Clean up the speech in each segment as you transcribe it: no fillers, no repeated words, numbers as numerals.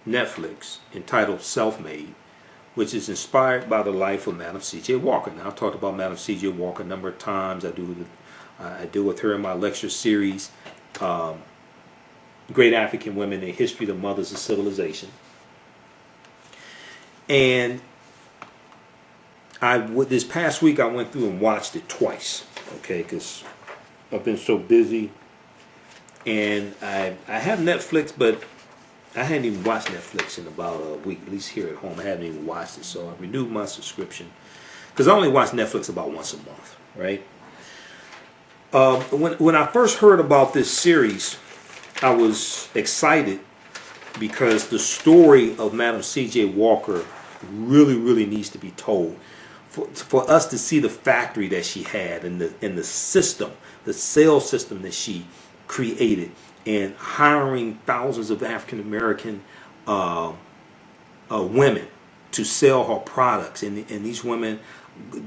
Netflix entitled Self-Made, which is inspired by the life of Madam C.J. Walker. Now, I've talked about Madam C.J. Walker a number of times. I deal with her in my lecture series, Great African Women, A History of the Mothers of Civilization. And this past week I went through and watched it twice, okay, because I've been so busy. And I have Netflix, but I hadn't even watched Netflix in about a week, at least here at home. I haven't even watched it, so I renewed my subscription because I only watch Netflix about once a month, right? When I first heard about this series, I was excited because the story of Madam C.J. Walker really, really needs to be told. For us to see the factory that she had and the system, the sales system that she created, and hiring thousands of African American women to sell her products, and these women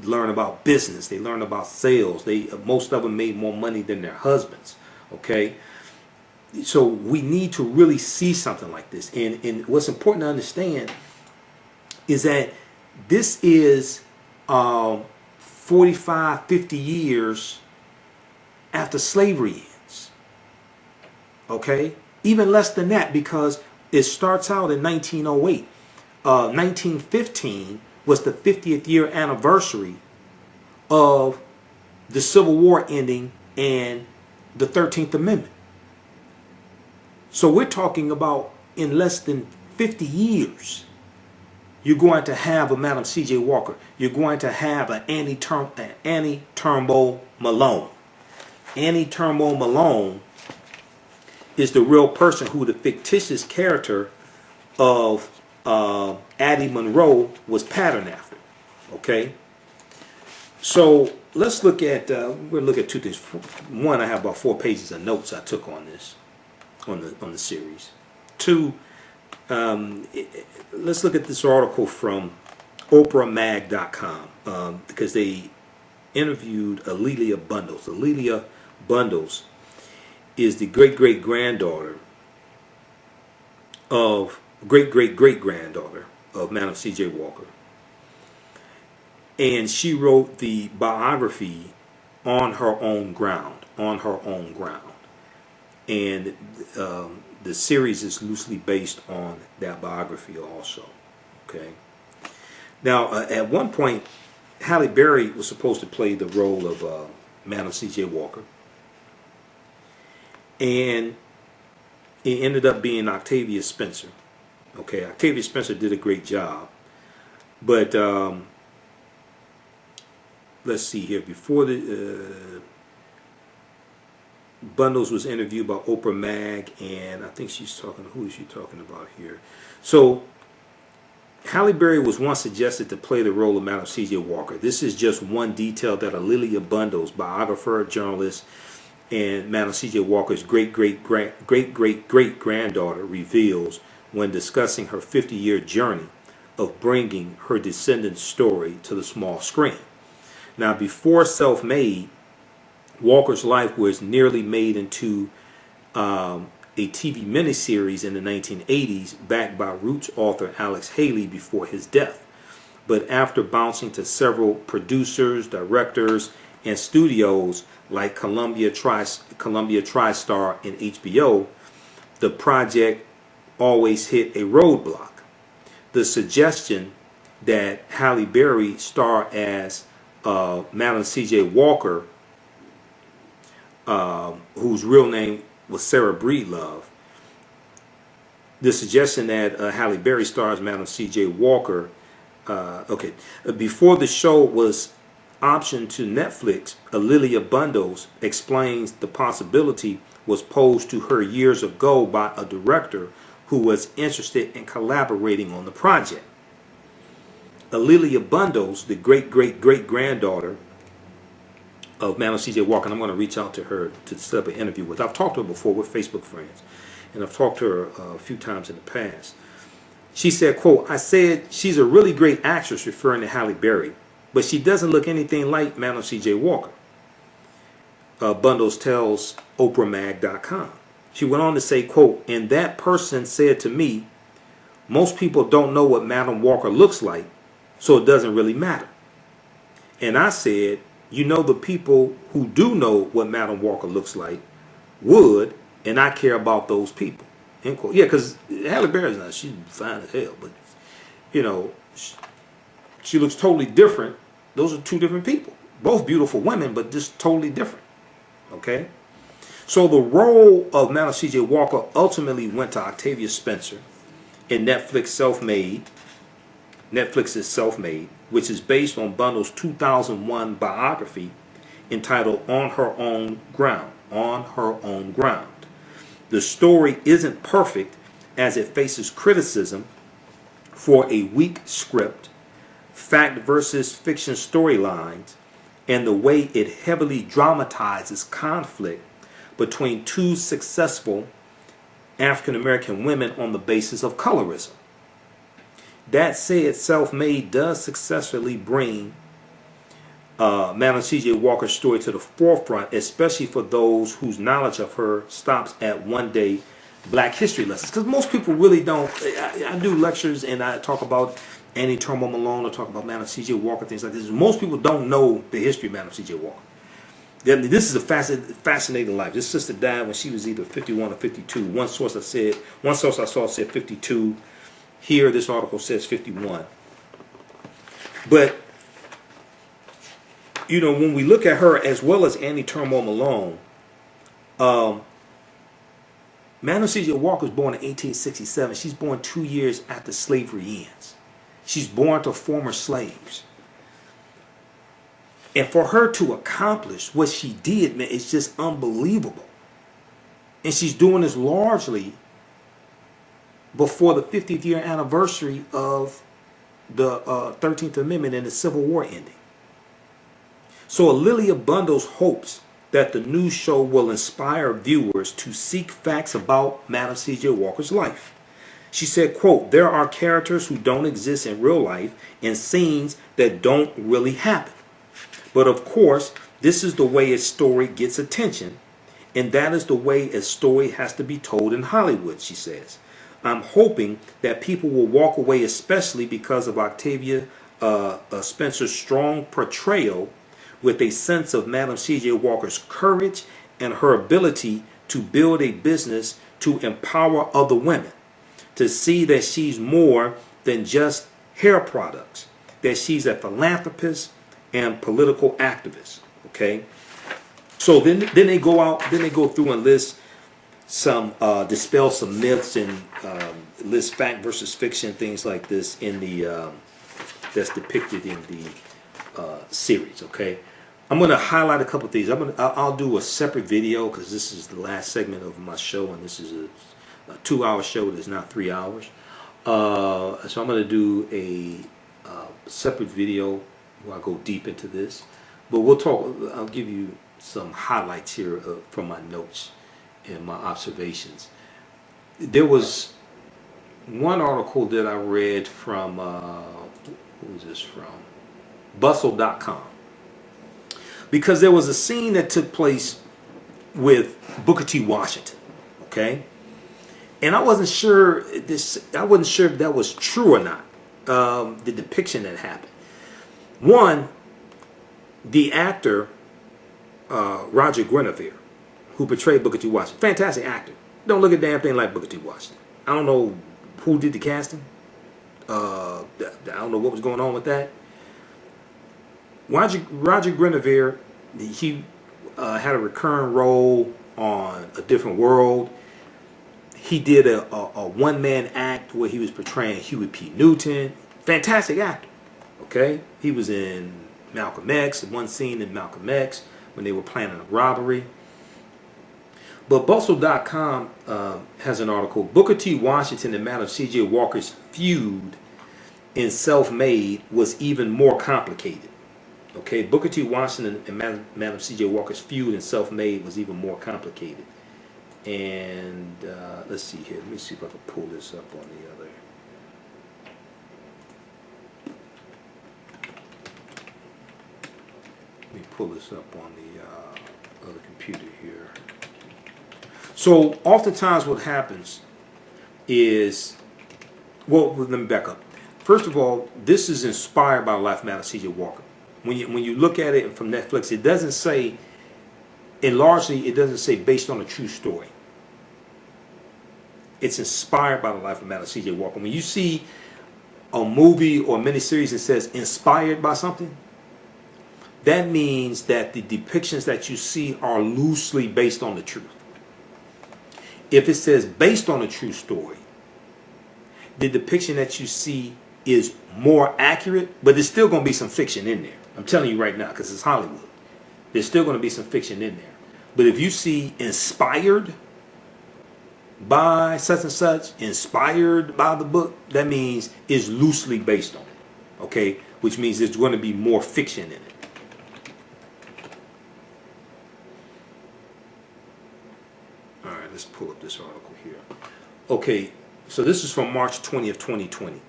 learn about business, they learn about sales. Most of them made more money than their husbands. Okay, so we need to really see something like this. And what's important to understand is that this is 45, 50 years after slavery ends. Okay, even less than that, because it starts out in 1908. 1915 was the 50th year anniversary of the Civil War ending and the 13th Amendment. So we're talking about in less than 50 years, you're going to have a Madam C.J. Walker. You're going to have an Annie Turnbull Malone. Annie Turnbull Malone is the real person who the fictitious character of Addie Monroe was patterned after. Okay, so let's look at we'll look at two things. One, I have about 4 pages of notes I took on this, on the series. Two, let's look at this article from OprahMag.com because they interviewed A'Lelia Bundles. A'Lelia Bundles is the great-great-granddaughter of great-great-great-granddaughter of Madam C.J. Walker. And she wrote the biography on her own ground, And the series is loosely based on that biography also. Okay. Now, at one point, Halle Berry was supposed to play the role of Madam C.J. Walker. And it ended up being Octavia Spencer. Okay, Octavia Spencer did a great job. But let's see here. Before the Bundles was interviewed by Oprah Mag, and I think she's talking, who is she talking about here? So Halle Berry was once suggested to play the role of Madam C.J. Walker. This is just one detail that A'Lelia Bundles, biographer, journalist, and Madam C.J. Walker's great-great-great-great-granddaughter reveals when discussing her 50-year journey of bringing her descendants' story to the small screen. Now, before Self-Made, Walker's life was nearly made into a TV miniseries in the 1980s, backed by Roots author Alex Haley before his death. But after bouncing to several producers, directors, and studios like Columbia TriStar and HBO, the project always hit a roadblock. The suggestion that Halle Berry star as Madam C.J. Walker, whose real name was Sarah Breedlove, the suggestion that Halle Berry stars Madam C.J. Walker, before the show was optioned to Netflix, A'Lelia Bundles explains the possibility was posed to her years ago by a director who was interested in collaborating on the project. A'Lelia Bundles, the great-great-great-granddaughter of Madam C.J. Walker, and I'm going to reach out to her to set up an interview with. I've talked to her before with Facebook friends, and I've talked to her a few times in the past. She said, quote, "I said she's a really great actress," referring to Halle Berry, "but she doesn't look anything like Madam C.J. Walker." Bundles tells OprahMag.com. She went on to say, quote, "And that person said to me, Most people don't know what Madam Walker looks like, so it doesn't really matter. And I said, you know, the people who do know what Madam Walker looks like would, and I care about those people. End quote. Yeah, because Halle Berry's not, she's fine as hell, but, you know, she looks totally different. Those are two different people. Both beautiful women, but just totally different. Okay? So the role of Madam C.J. Walker ultimately went to Octavia Spencer in Netflix's Self-Made, which is based on Bundle's 2001 biography entitled On Her Own Ground. On Her Own Ground. The story isn't perfect as it faces criticism for a weak script, fact versus fiction storylines, and the way it heavily dramatizes conflict between two successful African American women on the basis of colorism. That said, Self-Made does successfully bring Madam C.J. Walker's story to the forefront, especially for those whose knowledge of her stops at one-day Black history lessons. Because most people really don't. I do lectures and I talk about Annie Turnbull Malone, I talk about Madam C.J. Walker, things like this. Most people don't know the history of Madam C.J. Walker. This is a fascinating life. This sister died when she was either 51 or 52. One source I saw said 52. Here, this article says 51. But, you know, when we look at her as well as Annie Turnbull Malone, Madam C.J. Walker was born in 1867. She's born 2 years after slavery ends. She's born to former slaves. And for her to accomplish what she did, man, it's just unbelievable. And she's doing this largely before the 50th year anniversary of the 13th Amendment and the Civil War ending. So Lilia Bundles hopes that the new show will inspire viewers to seek facts about Madam C.J. Walker's life. She said, quote, "There are characters who don't exist in real life and scenes that don't really happen. But of course, this is the way a story gets attention, and that is the way a story has to be told in Hollywood," she says. "I'm hoping that people will walk away, especially because of Octavia Spencer's strong portrayal, with a sense of Madam C.J. Walker's courage and her ability to build a business to empower other women, to see that she's more than just hair products, that she's a philanthropist and political activist." Okay, so then they go out, then they go through and list some dispel some myths and list fact versus fiction, things like this in the that's depicted in the series. Okay, I'm going to highlight a couple things. I'll do a separate video because this is the last segment of my show, and this is a 2-hour show that's not 3 hours. So I'm going to do a separate video where I go deep into this. But we'll talk. I'll give you some highlights here from my notes and my observations. There was one article that I read from, who was this from? Bustle.com. Because there was a scene that took place with Booker T. Washington. Okay? And I wasn't sure if that was true or not. The depiction that happened. One, the actor Roger Guinevere, who portrayed Booker T. Washington, fantastic actor. Don't look a damn thing like Booker T. Washington. I don't know who did the casting. I don't know what was going on with that. Roger Guinevere, he had a recurring role on A Different World. He did a one-man act where he was portraying Huey P. Newton. Fantastic actor. Okay? He was in Malcolm X, one scene in Malcolm X when they were planning a robbery. But Bustle.com has an article, Booker T. Washington and Madam C.J. Walker's feud in Self-Made was even more complicated. Okay, Booker T. Washington and Madam C.J. Walker's feud in Self-Made was even more complicated. And let's see here. Let me see if I can pull this up on the other. Let me pull this up on the other computer here. So oftentimes what happens is Well, let me back up. First of all, this is inspired by the life of Madam C.J. Walker. When you look at it from Netflix, it doesn't say, and largely it doesn't say based on a true story. It's inspired by the life of Madam C.J. Walker. When you see a movie or a miniseries that says inspired by something, that means that the depictions that you see are loosely based on the truth. If it says based on a true story, the depiction that you see is more accurate, but there's still going to be some fiction in there. I'm telling you right now, because it's Hollywood. There's still going to be some fiction in there. But if you see inspired by such and such, inspired by the book, that means it's loosely based on it. Okay? Which means there's going to be more fiction in it. Alright, let's pull up this article here. Okay, so this is from March 20th, 2020.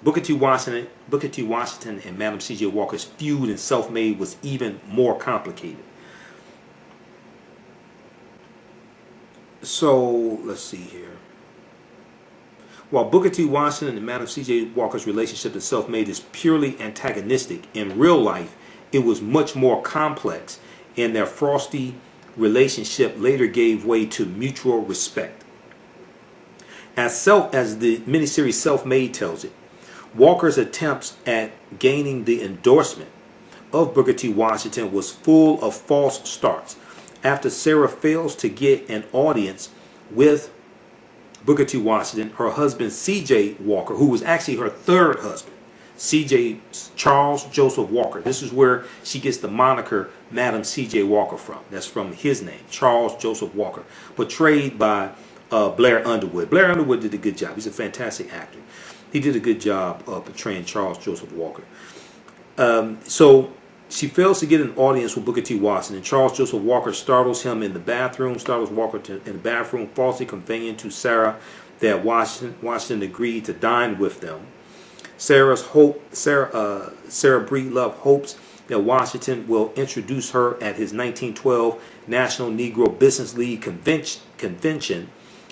Booker T. Washington and Madam C.J. Walker's feud in Self-Made was even more complicated. So, let's see here. While Booker T. Washington and Madam C.J. Walker's relationship in Self-Made is purely antagonistic, in real life, it was much more complex, and their frosty relationship later gave way to mutual respect. As the miniseries Self-Made tells it, Walker's attempts at gaining the endorsement of Booker T. Washington was full of false starts. After Sarah fails to get an audience with Booker T. Washington, her husband C.J. Walker, who was actually her third husband, C.J. Charles Joseph Walker. This is where she gets the moniker Madam C.J. Walker from. That's from his name, Charles Joseph Walker, portrayed by Blair Underwood. Blair Underwood did a good job. He's a fantastic actor. He did a good job of portraying Charles Joseph Walker. So she fails to get an audience with Booker T. Washington. Charles Joseph Walker startles Walker in the bathroom, falsely conveying to Sarah that Washington agreed to dine with them. Sarah Breedlove hopes that Washington will introduce her at his 1912 National Negro Business League convention.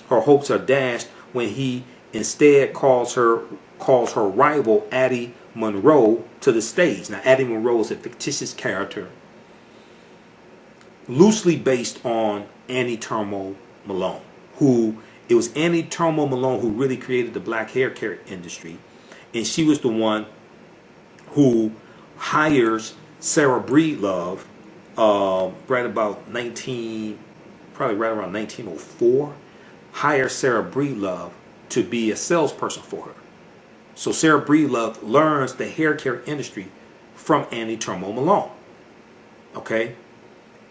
Her hopes are dashed when he instead calls her rival Addie Monroe to the stage. Now, Addie Monroe is a fictitious character loosely based on Annie Turmo Malone, it was Annie Turmo Malone who really created the black hair care industry, and she was the one who hires Sarah Breedlove right around 1904, hires Sarah Breedlove to be a salesperson for her. So Sarah Breedlove learns the hair care industry from Annie Turmo Malone. Okay?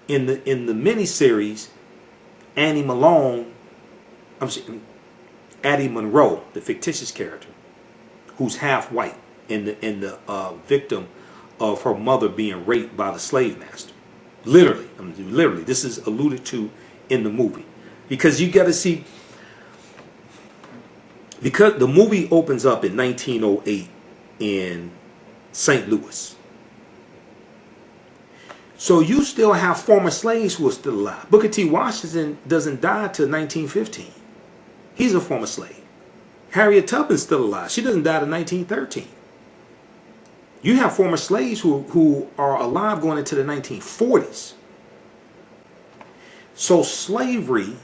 In the miniseries, Addie Monroe, the fictitious character, who's half white, and the victim of her mother being raped by the slave master. Literally, this is alluded to in the movie, because you got to see. Because the movie opens up in 1908 in St. Louis. So you still have former slaves who are still alive. Booker T. Washington doesn't die till 1915. He's a former slave. Harriet Tubman's still alive. She doesn't die till 1913. You have former slaves who are alive going into the 1940s. So slavery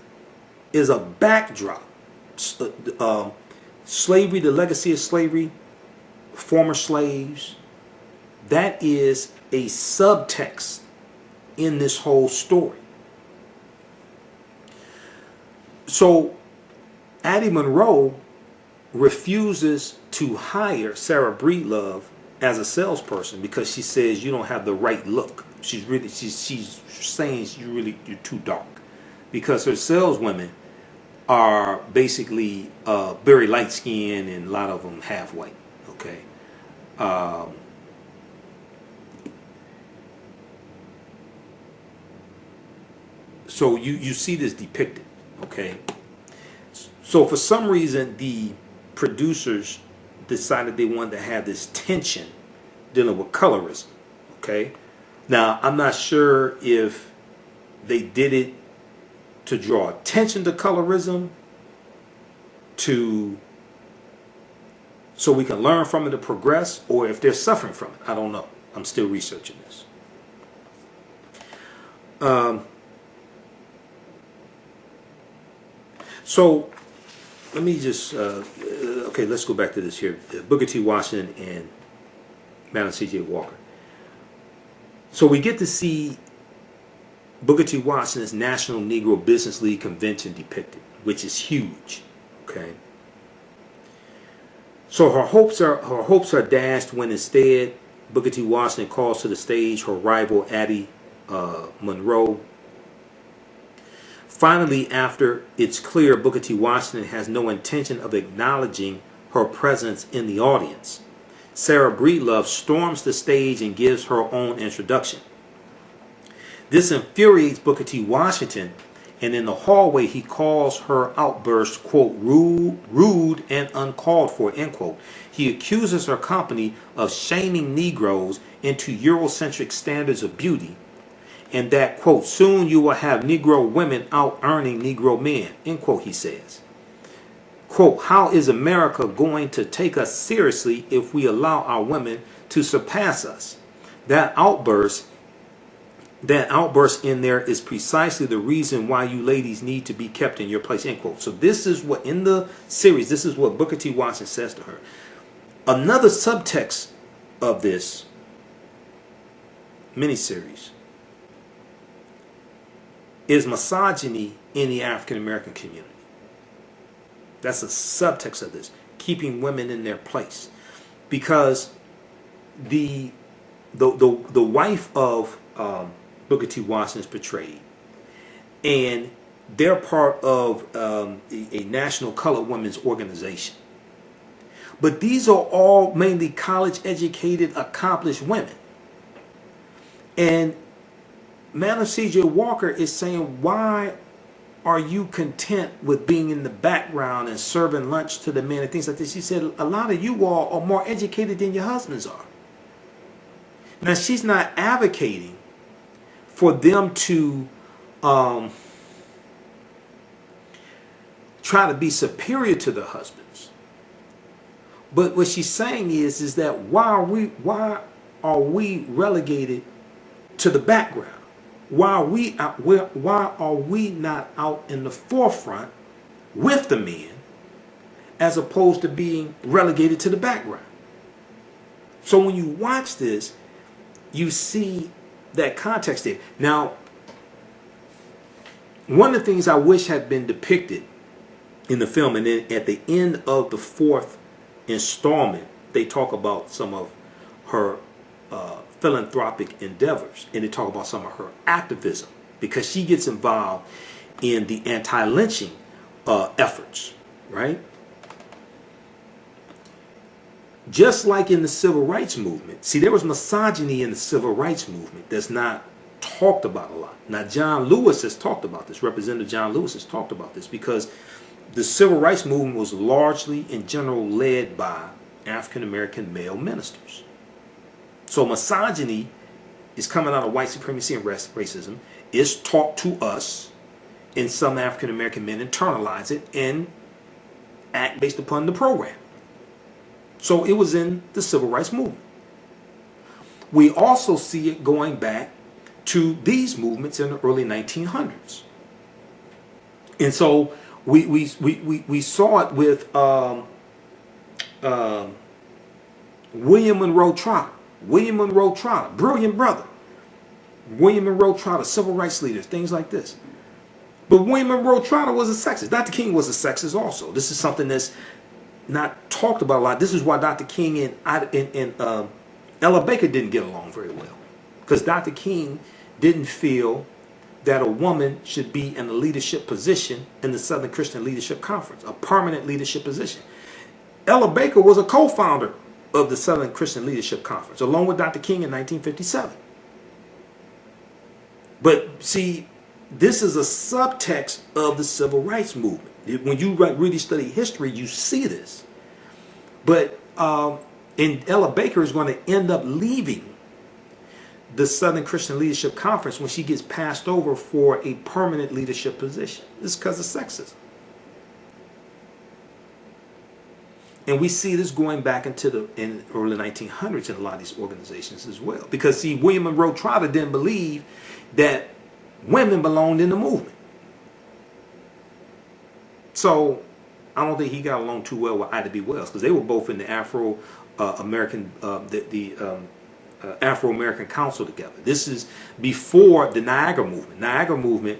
is a backdrop. Slavery, the legacy of slavery, former slaves, that is a subtext in this whole story. So Addie Monroe refuses to hire Sarah Breedlove as a salesperson because she says you don't have the right look. She's saying you're too dark, because her saleswomen are basically very light skinned and a lot of them half white. Okay. So you see this depicted. Okay. So for some reason the producers decided they wanted to have this tension dealing with colorism. Okay. Now I'm not sure if they did it to draw attention to colorism, to so we can learn from it to progress, or if they're suffering from it. I don't know. I'm still researching this. So let me just, okay, let's go back to this here. Booker T. Washington and Madam C.J. Walker. So we get to see Booker T. Washington's National Negro Business League Convention depicted, which is huge. Okay. So her hopes are dashed when instead Booker T. Washington calls to the stage her rival Addie Monroe. Finally, after it's clear Booker T. Washington has no intention of acknowledging her presence in the audience, Sarah Breedlove storms the stage and gives her own introduction. This infuriates Booker T. Washington, and in the hallway he calls her outburst, quote, rude and uncalled for, end quote. He accuses her company of shaming Negroes into Eurocentric standards of beauty, and that, quote, soon you will have Negro women out earning Negro men, end quote, he says. Quote, how is America going to take us seriously if we allow our women to surpass us? That outburst in there is precisely the reason why you ladies need to be kept in your place, end quote. So this is what, in the series, this is what Booker T. Washington says to her. Another subtext of this miniseries is misogyny in the African American community. That's a subtext of this, keeping women in their place, because the wife of Booker T. Washington is portrayed, and they're part of a national colored women's organization. But these are all mainly college-educated, accomplished women. And Madam C.J. Walker is saying, why are you content with being in the background and serving lunch to the men and things like this? She said, a lot of you all are more educated than your husbands are. Now, she's not advocating for them to try to be superior to their husbands. But what she's saying is that why are we relegated to the background? Why are we not out in the forefront with the men, as opposed to being relegated to the background? So when you watch this, you see that context there. Now, one of the things I wish had been depicted in the film, and then at the end of the fourth installment, they talk about some of her philanthropic endeavors, and they talk about some of her activism, because she gets involved in the anti-lynching efforts, right? Just like in the civil rights movement. See, there was misogyny in the civil rights movement that's not talked about a lot. Now, John Lewis has talked about this. Representative John Lewis has talked about this, because the civil rights movement was largely, in general, led by African-American male ministers. So misogyny is coming out of white supremacy and racism. It's taught to us, and some African-American men internalize it and act based upon the program. So it was in the civil rights movement. We also see it going back to these movements in the early 1900s. And so we saw it with William Monroe Trotter. William Monroe Trotter, brilliant brother. William Monroe Trotter, civil rights leader, things like this. But William Monroe Trotter was a sexist. Dr. King was a sexist also. This is something that's not talked about a lot. This is why Dr. King and Ella Baker didn't get along very well, because Dr. King didn't feel that a woman should be in a leadership position in the Southern Christian Leadership Conference, a permanent leadership position. Ella Baker was a co-founder of the Southern Christian Leadership Conference, along with Dr. King in 1957. But see, this is a subtext of the civil rights movement. When you really study history, you see this. But and Ella Baker is going to end up leaving the Southern Christian Leadership Conference when she gets passed over for a permanent leadership position. This is because of sexism. And we see this going back into the early 1900s in a lot of these organizations as well. Because, see, William Monroe Trotter didn't believe that women belonged in the movement. So I don't think he got along too well with Ida B. Wells, because they were both in the Afro-American Afro-American Council together. This is before the Niagara Movement. Niagara Movement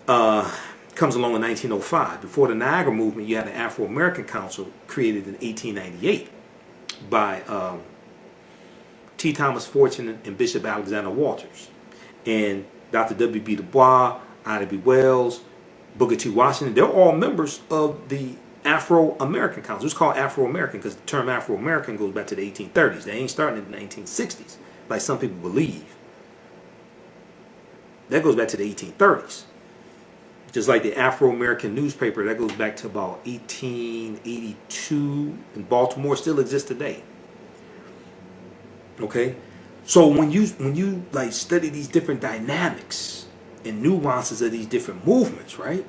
comes along in 1905. Before the Niagara Movement, you had the Afro-American Council created in 1898 by T. Thomas Fortune and Bishop Alexander Walters. And Dr. W.B. Du Bois, Ida B. Wells, Booker T. Washington, they're all members of the Afro-American Council. It's called Afro-American because the term Afro-American goes back to the 1830s. They ain't starting in the 1960s, like some people believe. That goes back to the 1830s. Just like the Afro-American newspaper, that goes back to about 1882 in Baltimore, still exists today. Okay? So when you like study these different dynamics and nuances of these different movements, right?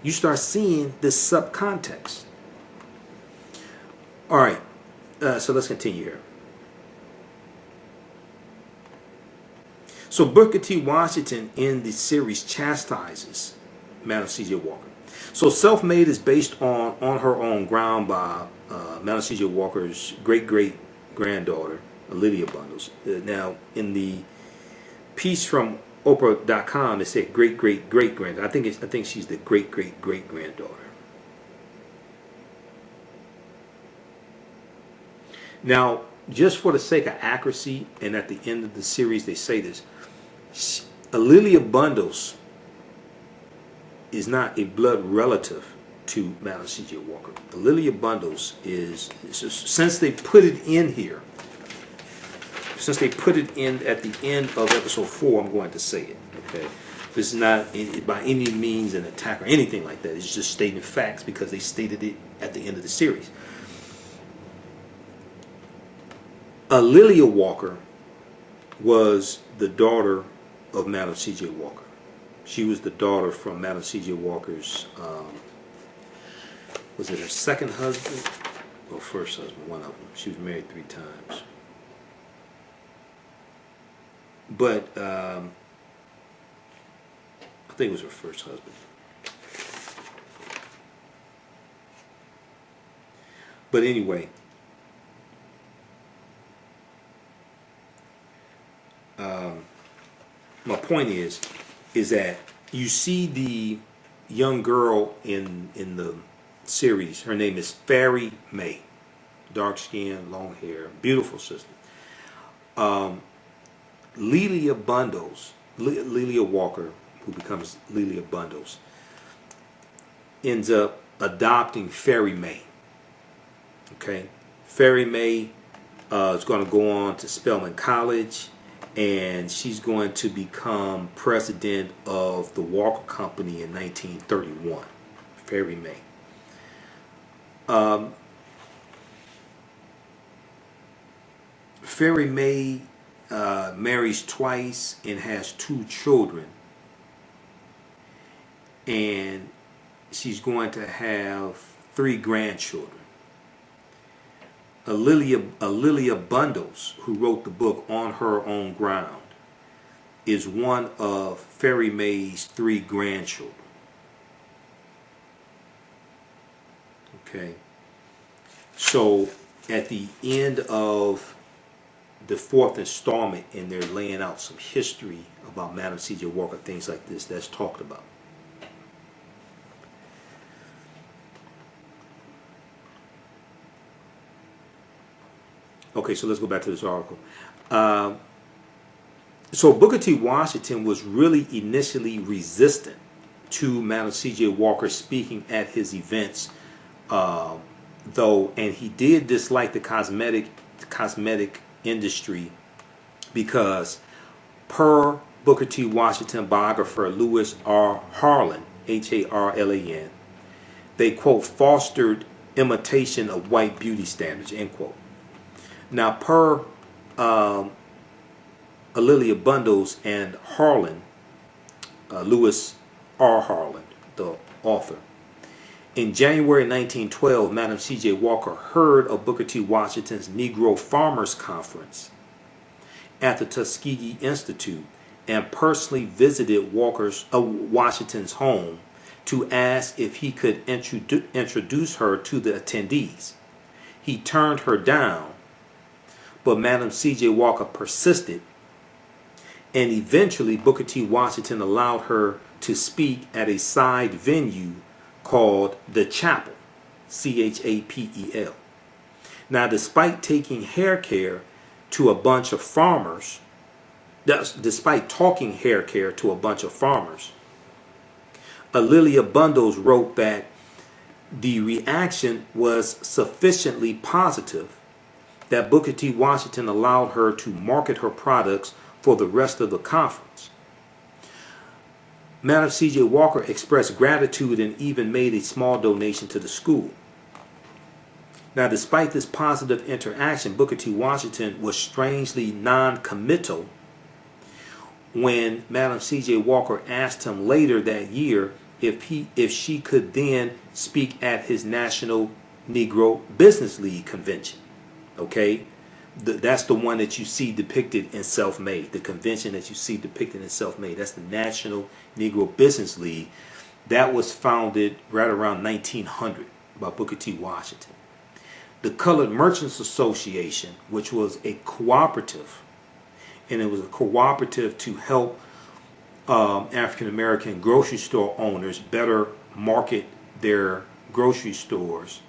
You start seeing this subcontext. All right, so let's continue here. So Booker T. Washington in the series chastises Madam C.J. Walker. So Self-Made is based on Her Own Ground by Madam C.J. Walker's great-great-granddaughter, Lydia Bundles. Now, in the piece from Oprah.com, it said great-great-great-granddaughter. I think she's the great-great-great-granddaughter. Now, just for the sake of accuracy, and at the end of the series they say this, Lydia Bundles is not a blood relative to Madam C.J. Walker. Lydia Bundles is, since they put it in here, since they put it in at the end of episode 4, I'm going to say it. Okay, this is not by any means an attack or anything like that. It's just stating facts because they stated it at the end of the series. Lilia Walker was the daughter of Madam C.J. Walker. She was the daughter from Madam C.J. Walker's, was it her second husband or first husband? One of them. She was married 3 times. But I think it was her first husband. But anyway, my point is that you see the young girl in the series. Her name is Fairy May, dark skin, long hair, beautiful sister. Lelia Bundles, Lelia Walker, who becomes Lelia Bundles, ends up adopting Fairy May. Okay, Fairy May is going to go on to Spelman College, and she's going to become president of the Walker Company in 1931. Fairy May. Fairy May marries twice and has 2 children, and she's going to have 3 grandchildren. Lilia Bundles, who wrote the book On Her Own Ground, is one of Fairy May's 3 grandchildren. Okay, so at the end of the 4th installment, and they're laying out some history about Madam C.J. Walker, things like this, that's talked about. Okay, so let's go back to this article. So Booker T. Washington was really initially resistant to Madam C.J. Walker speaking at his events, though, and he did dislike the cosmetic industry because, per Booker T. Washington biographer Lewis R. Harlan, Harlan, they, quote, fostered imitation of white beauty standards, end quote. Now, per Lilia Bundles and Harlan, Lewis R. Harlan, the author, In January 1912, Madam C.J. Walker heard of Booker T. Washington's Negro Farmers Conference at the Tuskegee Institute and personally visited Washington's home to ask if he could introduce her to the attendees. He turned her down, but Madam C.J. Walker persisted, and eventually Booker T. Washington allowed her to speak at a side venue called the Chapel, Chapel. Now, despite taking hair care to a bunch of farmers, Lilia Bundles wrote that the reaction was sufficiently positive that Booker T. Washington allowed her to market her products for the rest of the conference. Madam C.J. Walker expressed gratitude and even made a small donation to the school. Now, despite this positive interaction, Booker T. Washington was strangely non-committal when Madam C.J. Walker asked him later that year if she could then speak at his National Negro Business League convention. Okay? That's the one that you see depicted in Self-Made. The convention that you see depicted in Self-Made. That's the National Negro Business League. That was founded right around 1900 by Booker T. Washington. The Colored Merchants Association, which was a cooperative, and it was a cooperative to help African American grocery store owners better market their grocery stores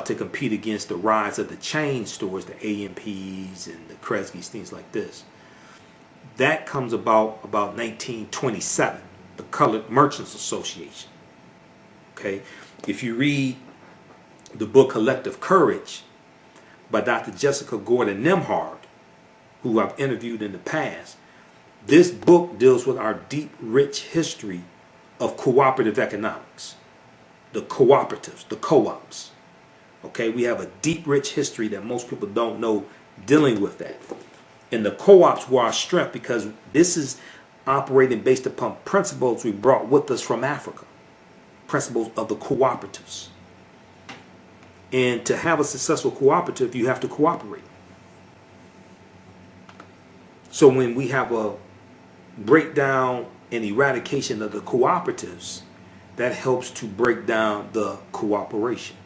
to compete against the rise of the chain stores, the A&Ps and the Kresge's, things like this. That comes about 1927, the Colored Merchants Association. Okay, if you read the book Collective Courage by Dr. Jessica Gordon Nimhard, who I've interviewed in the past, this book deals with our deep, rich history of cooperative economics, the cooperatives, the co-ops. Okay, we have a deep, rich history that most people don't know dealing with that. And the co-ops were our strength because this is operating based upon principles we brought with us from Africa, principles of the cooperatives. And to have a successful cooperative, you have to cooperate. So when we have a breakdown and eradication of the cooperatives, that helps to break down the cooperation.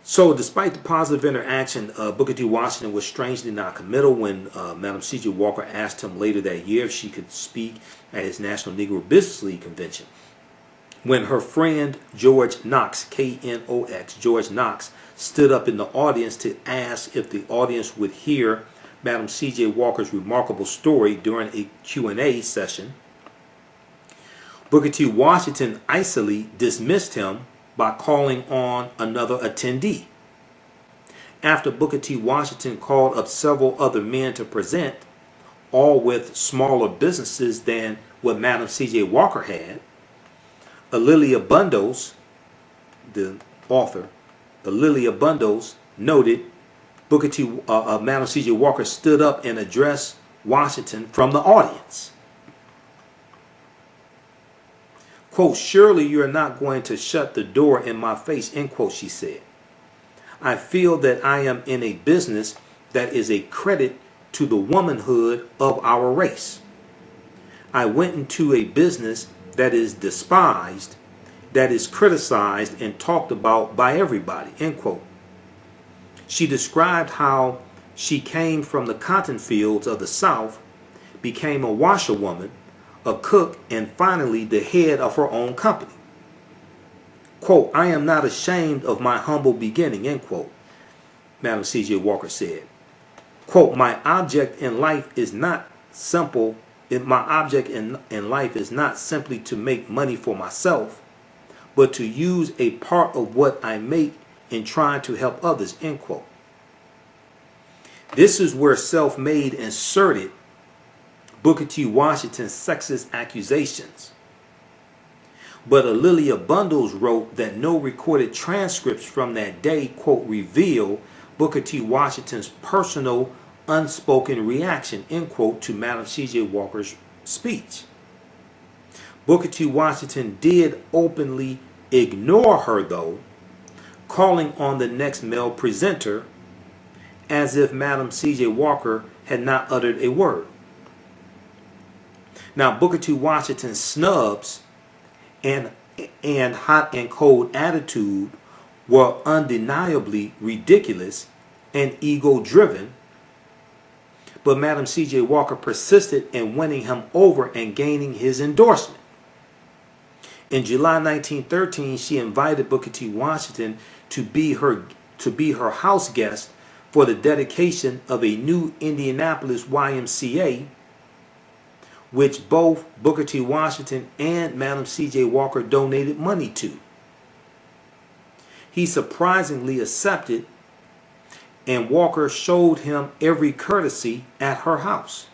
So despite the positive interaction, Booker T. Washington was strangely non-committal when Madam C.J. Walker asked him later that year if she could speak at his National Negro Business League convention. When her friend George Knox, K-N-O-X, George Knox, stood up in the audience to ask if the audience would hear Madam C.J. Walker's remarkable story during a Q&A session, Booker T. Washington icily dismissed him by calling on another attendee. After Booker T. Washington called up several other men to present, all with smaller businesses than what Madam C.J. Walker had, Lilia Bundles, the author, Lilia Bundles noted Madam C.J. Walker stood up and addressed Washington from the audience. Quote, "Surely you are not going to shut the door in my face," end quote, she said. "I feel that I am in a business that is a credit to the womanhood of our race. I went into a business that is despised, that is criticized and talked about by everybody," end quote. She described how she came from the cotton fields of the South, became a washerwoman, a cook, and finally the head of her own company. Quote, "I am not ashamed of my humble beginning," end quote, Madam C.J. Walker said. Quote, "My object in life is not simple. My object in life is not simply to make money for myself, but to use a part of what I make in trying to help others," end quote. This is where Self-Made inserted Booker T. Washington's sexist accusations. But Lilia Bundles wrote that no recorded transcripts from that day, quote, "reveal Booker T. Washington's personal, unspoken reaction," end quote, to Madam C.J. Walker's speech. Booker T. Washington did openly ignore her, though, calling on the next male presenter as if Madam C.J. Walker had not uttered a word. Now, Booker T. Washington's snubs and hot and cold attitude were undeniably ridiculous and ego-driven, but Madam C.J. Walker persisted in winning him over and gaining his endorsement. In July 1913, she invited Booker T. Washington to be her house guest for the dedication of a new Indianapolis YMCA, which both Booker T. Washington and Madam C.J. Walker donated money to. He surprisingly accepted, and Walker showed him every courtesy at her house.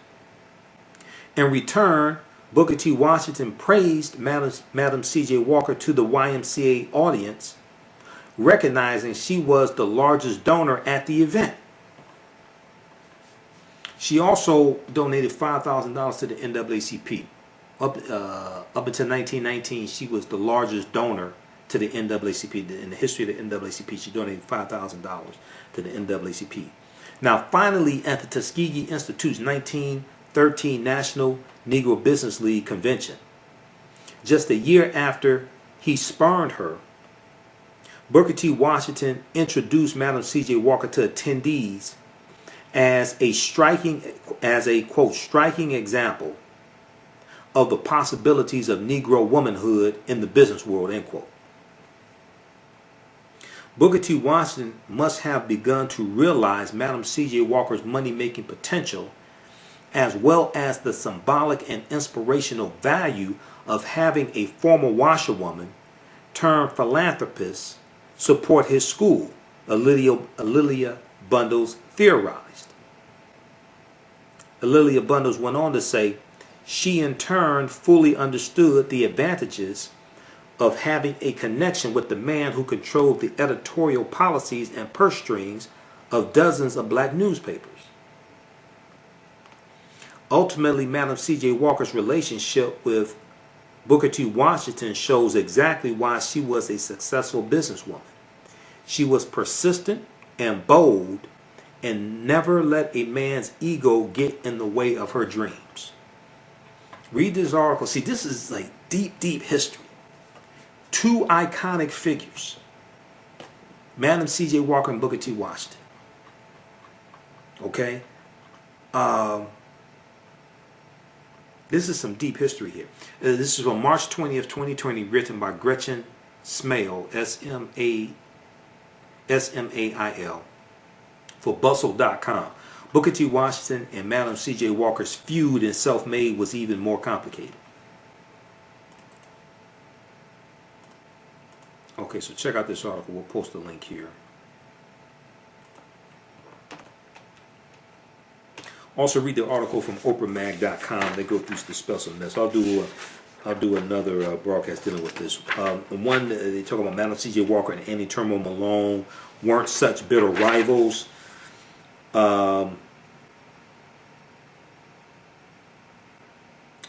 In return, Booker T. Washington praised Madam C.J. Walker to the YMCA audience, recognizing she was the largest donor at the event. She also donated $5,000 to the NAACP. Up until 1919, she was the largest donor to the NAACP. In the history of the NAACP, she donated $5,000 to the NAACP. Now, finally, at the Tuskegee Institute's 1913 National Negro Business League Convention, just a year after he spurned her, Booker T. Washington introduced Madam C.J. Walker to attendees as a quote striking example of the possibilities of Negro womanhood in the business world, end quote. Booker T. Washington must have begun to realize Madam C.J. Walker's money-making potential, as well as the symbolic and inspirational value of having a former washerwoman turned philanthropist support his school, A'Lelia Bundles theorized. A'Lelia Bundles went on to say, she in turn fully understood the advantages of having a connection with the man who controlled the editorial policies and purse strings of dozens of black newspapers. Ultimately, Madam C.J. Walker's relationship with Booker T. Washington shows exactly why she was a successful businesswoman. She was persistent and bold and never let a man's ego get in the way of her dreams. Read this article. See, this is like deep, deep history. Two iconic figures, Madam C.J. Walker and Booker T. Washington. Okay? This is some deep history here. This is on March 20th, 2020, written by Gretchen Smail, S-M-A-I-L, for Bustle.com. Booker T. Washington and Madam C.J. Walker's feud in Self-Made was even more complicated. Okay, so check out this article. We'll post a link here. Also read the article from OprahMag.com. They go through the special mess. I'll do another broadcast dealing with this. One, they talk about Madam C.J. Walker and Annie Turnbull Malone weren't such bitter rivals.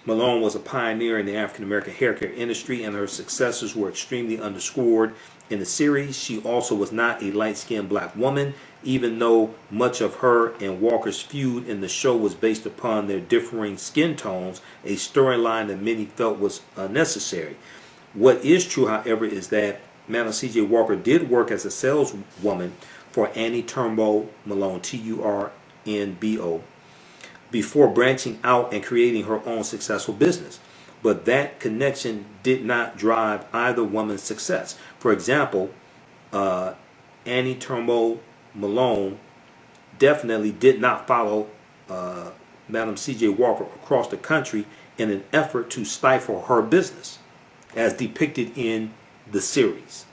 Malone was a pioneer in the African American hair care industry, and her successes were extremely underscored in the series. She also was not a light-skinned black woman, even though much of her and Walker's feud in the show was based upon their differing skin tones, a storyline that many felt was unnecessary. What is true, however, is that Madam C.J. Walker did work as a saleswoman for Annie Turnbull Malone, T-U-R-N-B-O, before branching out and creating her own successful business. But that connection did not drive either woman's success. For example, Annie Turnbull Malone definitely did not follow Madam C.J. Walker across the country in an effort to stifle her business, as depicted in the series.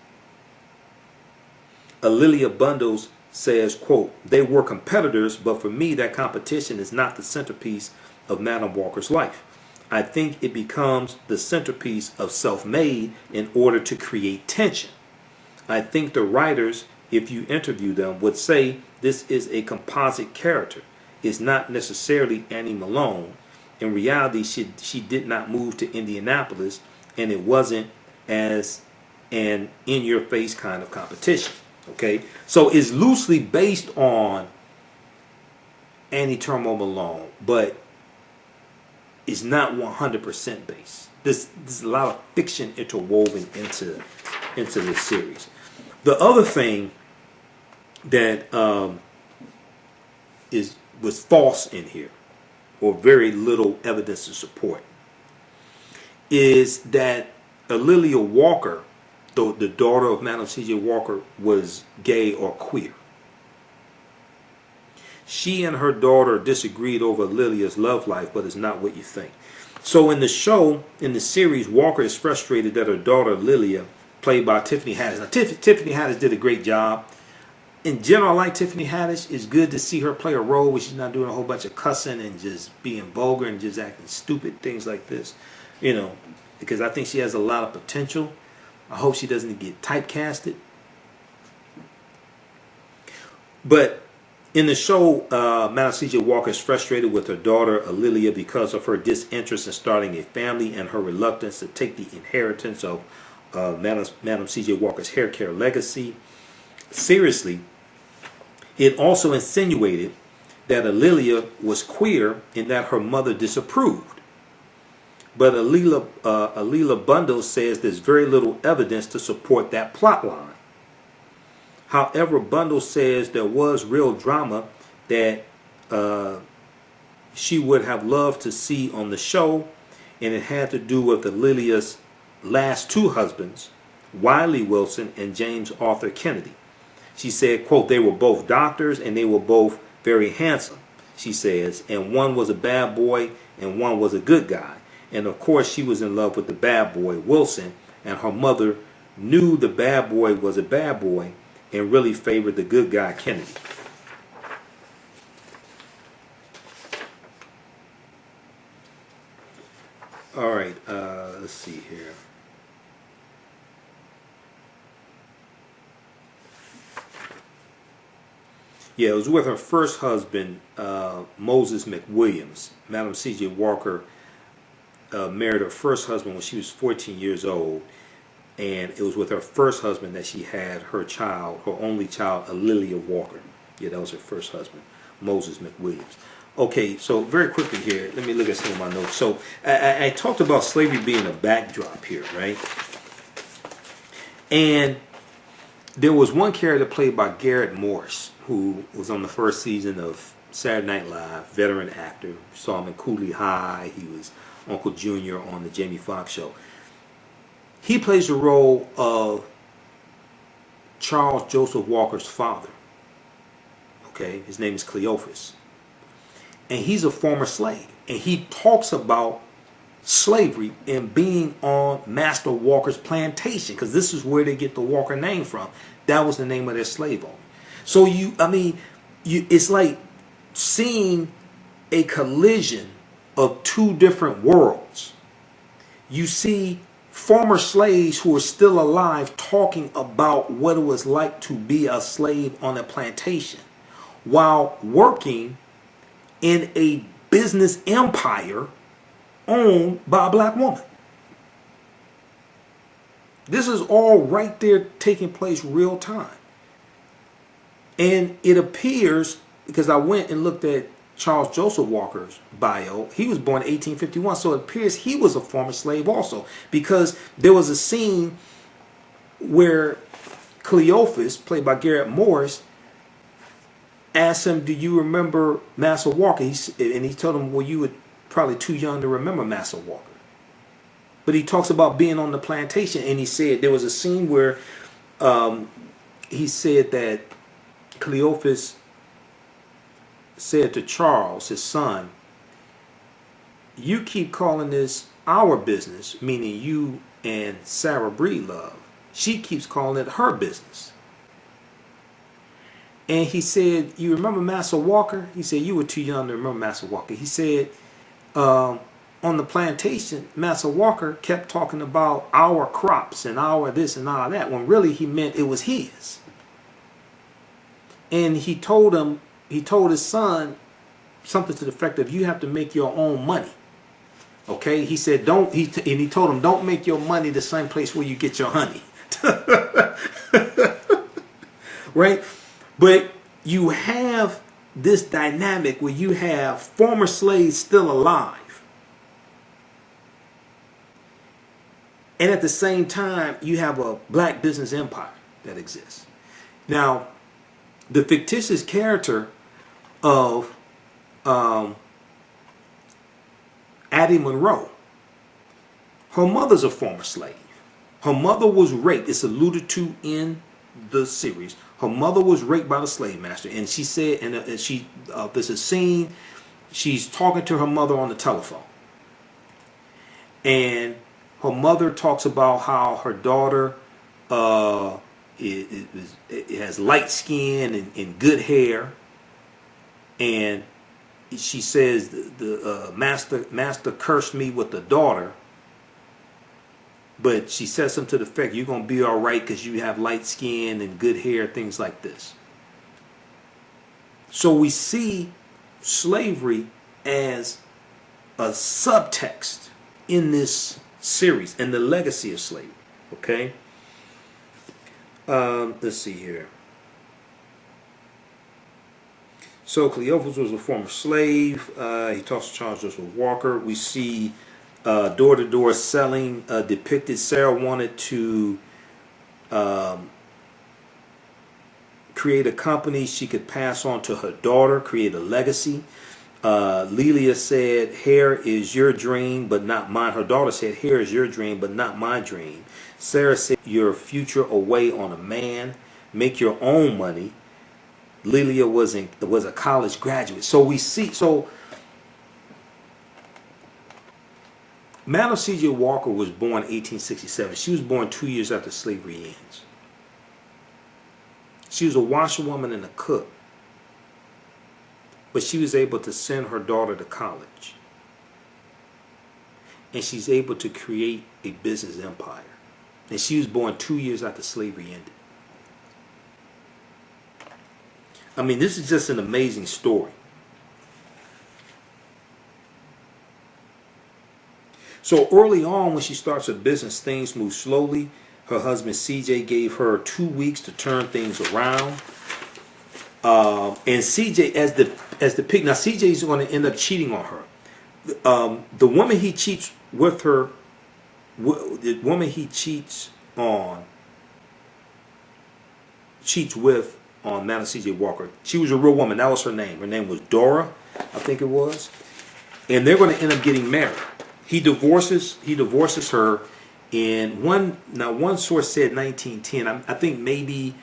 A'Lelia Bundles says, quote, they were competitors, but for me that competition is not the centerpiece of Madam Walker's life. I think it becomes the centerpiece of Self-Made in order to create tension. I think the writers, if you interview them, would say this is a composite character. It's not necessarily Annie Malone. in reality, she did not move to Indianapolis, and it wasn't as an in-your-face kind of competition. Okay, so it's loosely based on Annie Turmo Malone, but it's not 100% based. There's a lot of fiction interwoven into this series. The other thing that was false in here, or very little evidence to support, is that Alelia Walker, the daughter of Madam C.J. Walker, was gay or queer. She and her daughter disagreed over Lilia's love life, but it's not what you think. So in the show, in the series, Walker is frustrated that her daughter Lilia, played by Tiffany Haddish. Now, Tiffany Haddish did a great job. In general, I like Tiffany Haddish. It's good to see her play a role where she's not doing a whole bunch of cussing and just being vulgar and just acting stupid, things like this. You know, because I think she has a lot of potential. I hope she doesn't get typecasted. But in the show, Madam C.J. Walker is frustrated with her daughter, Alelia, because of her disinterest in starting a family and her reluctance to take the inheritance of Madam C.J. Walker's hair care legacy seriously. It also insinuated that Alelia was queer and that her mother disapproved. But Alila Bundle says there's very little evidence to support that plot line. However, Bundle says there was real drama that she would have loved to see on the show, and it had to do with Alilia's last two husbands, Wiley Wilson and James Arthur Kennedy. She said, quote, they were both doctors and they were both very handsome, she says, and one was a bad boy and one was a good guy. And of course she was in love with the bad boy, Wilson, and her mother knew the bad boy was a bad boy and really favored the good guy, Kennedy. All right, let's see here. Yeah, it was with her first husband, Moses McWilliams. Madam C.J. Walker married her first husband when she was 14 years old, and it was with her first husband that she had her child, her only child, Alelia Walker. Yeah, that was her first husband, Moses McWilliams. Okay, so very quickly here, let me look at some of my notes. So I talked about slavery being a backdrop here, right? And there was one character played by Garrett Morris, who was on the first season of Saturday Night Live, veteran actor. Saw him in Cooley High. He was Uncle Junior on the Jamie Foxx show. He plays the role of Charles Joseph Walker's father. Okay, his name is Cleophas. And he's a former slave. And he talks about slavery and being on Master Walker's plantation, because this is where they get the Walker name from. That was the name of their slave owner. So it's like seeing a collision of two different worlds. You see former slaves who are still alive talking about what it was like to be a slave on a plantation while working in a business empire owned by a black woman. This is all right there taking place real time. And it appears, because I went and looked at Charles Joseph Walker's bio, he was born in 1851, so it appears he was a former slave also, because there was a scene where Cleophas, played by Garrett Morris, asked him, do you remember Master Walker? And he told him, well, you were probably too young to remember Master Walker. But he talks about being on the plantation, and he said there was a scene where he said that Cleophas said to Charles, his son, you keep calling this our business, meaning you and Sarah Breedlove. She keeps calling it her business. And he said, you remember Master Walker? He said, you were too young to remember Master Walker. He said, on the plantation, Master Walker kept talking about our crops and our this and all that, when really he meant it was his. And he told his son something to the effect of, you have to make your own money. Okay, he said, don't. And he told him, don't make your money the same place where you get your honey. Right? But you have this dynamic where you have former slaves still alive, and at the same time, you have a black business empire that exists. Now, the fictitious character of Addie Monroe, her mother's a former slave. Her mother was raped. It's alluded to in the series. Her mother was raped by the slave master, and she said, and there's a scene. She's talking to her mother on the telephone, and her mother talks about how her daughter it has light skin and good hair, and she says the master cursed me with the daughter. But she says something to the effect, you're going to be all right because you have light skin and good hair, things like this. So we see slavery as a subtext in this series and the legacy of slavery. Okay? Let's see here. So Cleophas was a former slave. He talks to Charles Joseph Walker. We see door-to-door selling depicted. Sarah wanted to create a company she could pass on to her daughter, create a legacy. Lelia said, hair is your dream, but not mine. Her daughter said, hair is your dream, but not my dream. Sarah said, your future away on a man. Make your own money. Lelia was a college graduate. So we see, Madam C.J. Walker was born in 1867. She was born 2 years after slavery ends. She was a washerwoman and a cook. But she was able to send her daughter to college. And she's able to create a business empire. And she was born 2 years after slavery ended. I mean, this is just an amazing story. So early on, when she starts her business, things move slowly. Her husband CJ gave her 2 weeks to turn things around. And CJ, as the pig, now CJ is going to end up cheating on her. The woman he cheats with her, the woman he cheats with on Madam C.J. Walker. She was a real woman. That was her name. Her name was Dora, I think it was. And they're going to end up getting married. He divorces her. And one source said 1910. I think maybe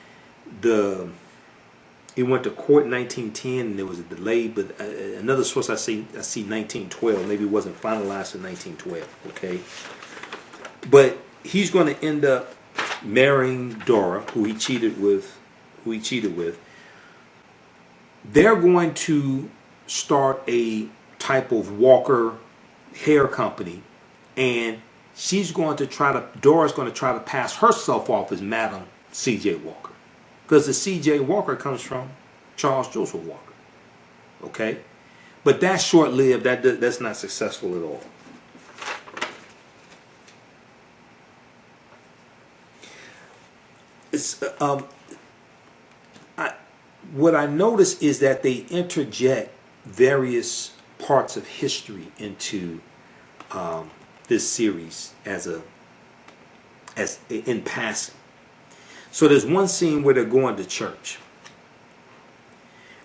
he went to court in 1910 and there was a delay. But another source I see 1912. Maybe it wasn't finalized in 1912. Okay. But he's going to end up marrying Dora, who he cheated with. They're going to start a type of Walker hair company, and Dora's going to try to pass herself off as Madam C.J. Walker, because the C.J. Walker comes from Charles Joseph Walker. Okay, but that's short-lived. That's not successful at all. It's what I notice is that they interject various parts of history into this series as in passing. So there's one scene where they're going to church.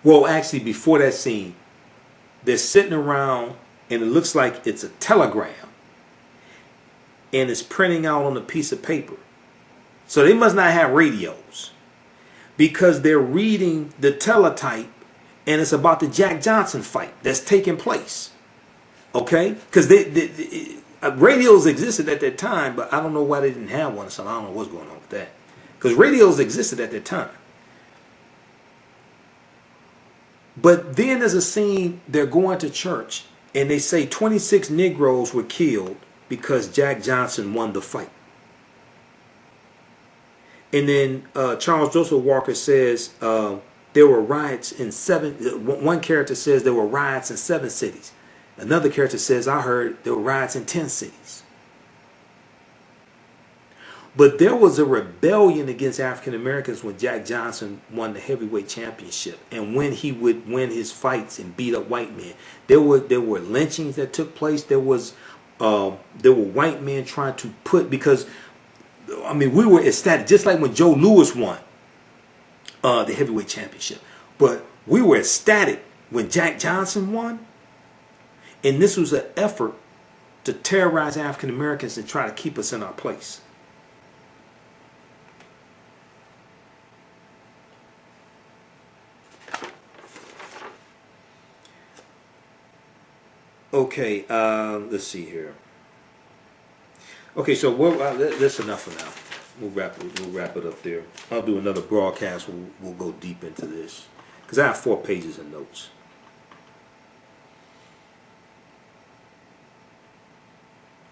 Well, actually, before that scene, they're sitting around, and it looks like it's a telegram, and it's printing out on a piece of paper. So they must not have radios, because they're reading the teletype, and it's about the Jack Johnson fight that's taking place. Okay? Because radios existed at that time, but I don't know why they didn't have one, so I don't know what's going on with that. Because radios existed at that time. But then there's a scene, they're going to church, and they say 26 Negroes were killed because Jack Johnson won the fight. And then Charles Joseph Walker says there were riots in one character says there were riots in 7 cities. Another character says, I heard there were riots in 10 cities. But there was a rebellion against African Americans when Jack Johnson won the heavyweight championship, and when he would win his fights and beat up white men. There were lynchings that took place. There were white men trying to put, because I mean, we were ecstatic, just like when Joe Louis won the heavyweight championship. But we were ecstatic when Jack Johnson won, and this was an effort to terrorize African Americans and try to keep us in our place. Okay, let's see here. Okay, so that's enough for now. We'll wrap it up there. I'll do another broadcast. We'll go deep into this because I have 4 pages of notes.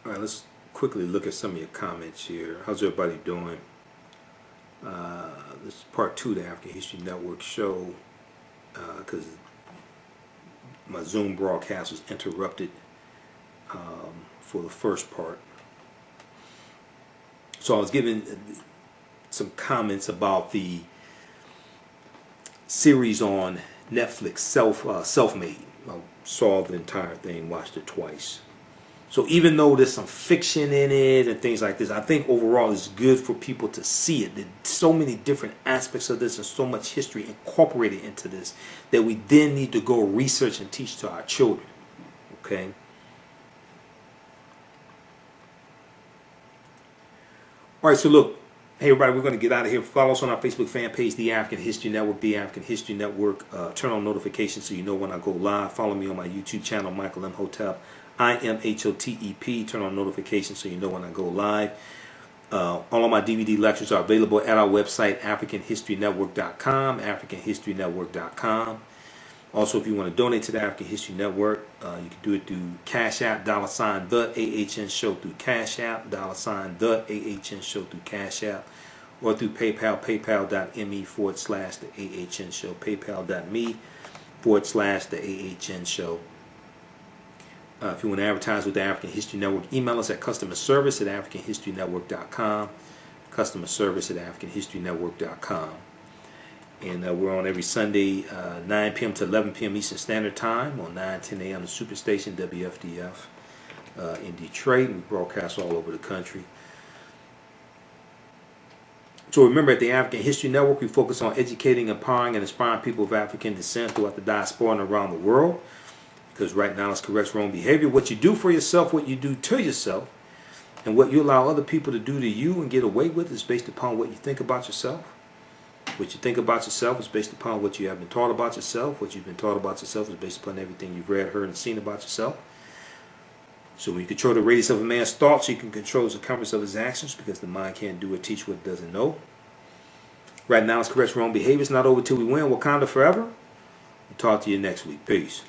All right, let's quickly look at some of your comments here. How's everybody doing? This is part 2 of the African History Network show because my Zoom broadcast was interrupted for the first part. So I was giving some comments about the series on Netflix, Self-Made. I saw the entire thing, watched it twice. So even though there's some fiction in it and things like this, I think overall it's good for people to see it. There's so many different aspects of this and so much history incorporated into this that we then need to go research and teach to our children. Okay? All right, so look, hey everybody, we're going to get out of here. Follow us on our Facebook fan page, The African History Network, The African History Network. Turn on notifications so you know when I go live. Follow me on my YouTube channel, Michael Imhotep. Imhotep. Turn on notifications so you know when I go live. All of my DVD lectures are available at our website, AfricanHistoryNetwork.com, AfricanHistoryNetwork.com. Also, if you want to donate to the African History Network, you can do it through Cash App, $the AHN Show through Cash App, $the AHN Show through Cash App, or through PayPal, paypal.me/the AHN Show, paypal.me/the AHN Show. If you want to advertise with the African History Network, email us at customerservice@AfricanHistoryNetwork.com, customerservice@AfricanHistoryNetwork.com. And we're on every Sunday, 9 p.m. to 11 p.m. Eastern Standard Time on 9:10 a.m. the Superstation WFDF in Detroit. We broadcast all over the country. So remember, at the African History Network, we focus on educating, empowering, and inspiring people of African descent throughout the diaspora and around the world. Because right now, it's correct wrong behavior. What you do for yourself, what you do to yourself, and what you allow other people to do to you and get away with is based upon what you think about yourself. What you think about yourself is based upon what you have been taught about yourself. What you've been taught about yourself is based upon everything you've read, heard, and seen about yourself. So when you control the radius of a man's thoughts, you can control the circumference of his actions, because the mind can't do or teach what it doesn't know. Right now, it's correct wrong behavior. It's not over till we win. Wakanda forever. We'll talk to you next week. Peace.